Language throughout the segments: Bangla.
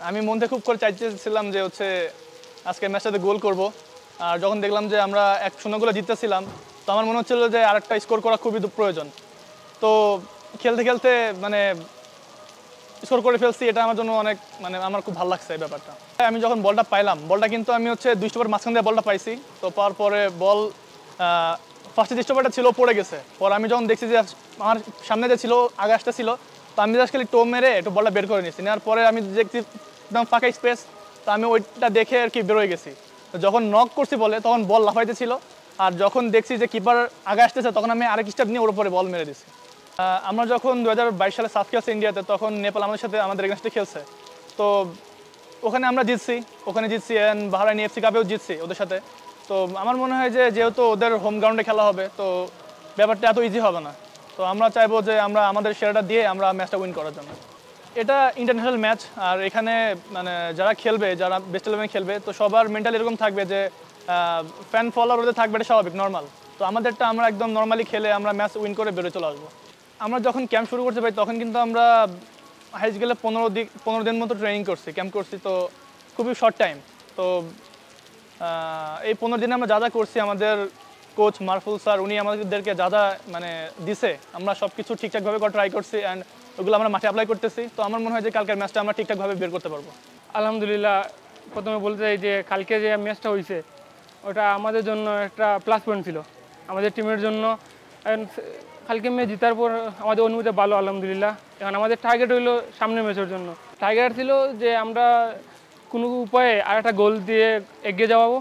আমি মন থেকে খুব করে চাইতেছিলাম যে হচ্ছে আজকে ম্যাচটাতে গোল করব। আর যখন দেখলাম যে আমরা 1-0 গোলে জিততেছিলাম, তো আমার মনে হচ্ছিল যে আরেকটা স্কোর করা খুবই প্রয়োজন। তো খেলতে খেলতে মানে স্কোর করে ফেলছি, এটা আমার জন্য অনেক আমার খুব ভালো লাগছে এই ব্যাপারটা। আমি যখন বলটা পাইলাম, বলটা কিন্তু আমি হচ্ছে 2 স্টপের মাঝখান দিয়ে বলটা পাইছি। তো পাওয়ার পরে বল ফার্স্টে যে স্টপারটা ছিল পড়ে গেছে। পরে আমি যখন দেখছি যে আমার সামনে যে ছিল আগে আসতে ছিল, তো আমি জাস্ট খালি টো মেরে একটু বলটা বের করে নিয়েছি। নেওয়ার পরে আমি দেখছি একদম ফাঁকা স্পেস, তো আমি ওইটা দেখে আর কি বেরোয় গেছি। তো যখন নক করছি বলে তখন বল লাফাইতে ছিল, আর যখন দেখছি যে কিপার আগে আসতেছে তখন আমি আরেক স্টেপ নিয়ে ওর উপরে বল মেরে দিছি। আমরা যখন 2022 সালে সাফ খেলছি ইন্ডিয়াতে, তখন নেপাল আমাদের সাথে আমাদের এগেনস্টে খেলছে। তো ওখানে আমরা জিতছি, অ্যান্ড বাহরাইন এফসি কাপেও জিতছি ওদের সাথে। তো আমার মনে হয় যে যেহেতু ওদের হোম গ্রাউন্ডে খেলা হবে, তো ব্যাপারটা এত ইজি হবে না। তো আমরা চাইবো যে আমরা আমাদের সেরাটা দিয়ে আমরা ম্যাচটা উইন করার জন্য। এটা ইন্টারন্যাশনাল ম্যাচ, আর এখানে যারা খেলবে, যারা বেস্ট 11 খেলবে, তো সবার মেন্টাল এরকম থাকবে যে ফ্যান ফলোয়ার ওদের থাকবে, এটা স্বাভাবিক, নর্মাল। তো আমাদেরটা আমরা একদম নর্মালি খেলে আমরা ম্যাচ উইন করে বেরোয় চলে আসবো। আমরা যখন ক্যাম্প শুরু করতে পারি তখন কিন্তু আমরা হাইস্ট গেলে 15 দিন মতো ট্রেনিং করছি, ক্যাম্প করছি। তো খুবই শর্ট টাইম। তো এই 15 দিনে আমরা যা যা করছি, আমাদের কোচ মারফুল স্যার উনি আমাদেরকে যা যা দিছে, আমরা সব কিছু ঠিকঠাকভাবে করে ট্রাই করছি, অ্যান্ড ওগুলো আমরা মাঠে অ্যাপ্লাই করতেছি। তো আমার মনে হয় যে কালকের ম্যাচটা আমরা ঠিকঠাকভাবে বের করতে পারবো। আলহামদুলিল্লাহ, প্রথমে বলতে চাই যে কালকে যে ম্যাচটা হয়েছে ওটা আমাদের জন্য একটা প্লাস পয়েন্ট ছিল, আমাদের টিমের জন্য। কালকে ম্যাচ জেতার পর আমাদের অনুভূতি ভালো, আলহামদুলিল্লাহ। এখন আমাদের টার্গেট হইলো সামনের ম্যাচের জন্য। টার্গেট ছিল যে আমরা কোনো উপায়ে আর একটা গোল দিয়ে এগিয়ে যাওয়াবো।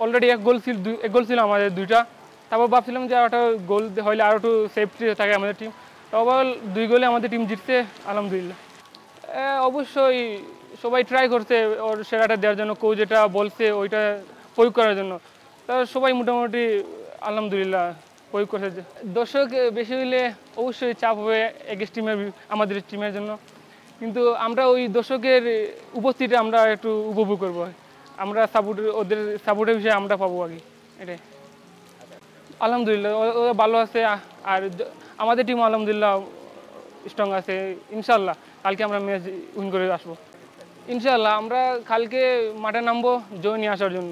অলরেডি এক গোল ছিল আমাদের, 2টা। তারপর ভাবছিলাম যে একটা গোল হইলে আরও একটু সেফটি থাকে আমাদের টিম। তারপর 2 গোলে আমাদের টিম জিতছে, আলহামদুলিল্লাহ। অবশ্যই সবাই ট্রাই করছে ওর সেরাটা দেওয়ার জন্য, কোচ যেটা বলছে ওইটা প্রয়োগ করার জন্য। তা সবাই মোটামুটি আলহামদুলিল্লাহ প্রয়োগ করছে। দর্শক বেশি হইলে অবশ্যই চাপ হবে এগেস্ট টিমের, আমাদের টিমের জন্য। কিন্তু আমরা ওই দর্শকের উপস্থিতি আমরা একটু উপভোগ করবো, আমরা ওদের সাপোর্টের বিষয়ে আমরা পাবো আগে, এটাই। আলহামদুলিল্লাহ ওরা ভালো আছে, আর আমাদের টিম আলহামদুলিল্লাহ স্ট্রং আছে। ইনশাল্লাহ কালকে আমরা ম্যাচ উইন করে আসবো। ইনশাল্লাহ আমরা কালকে মাঠে নামবো জয় নিয়ে আসার জন্য।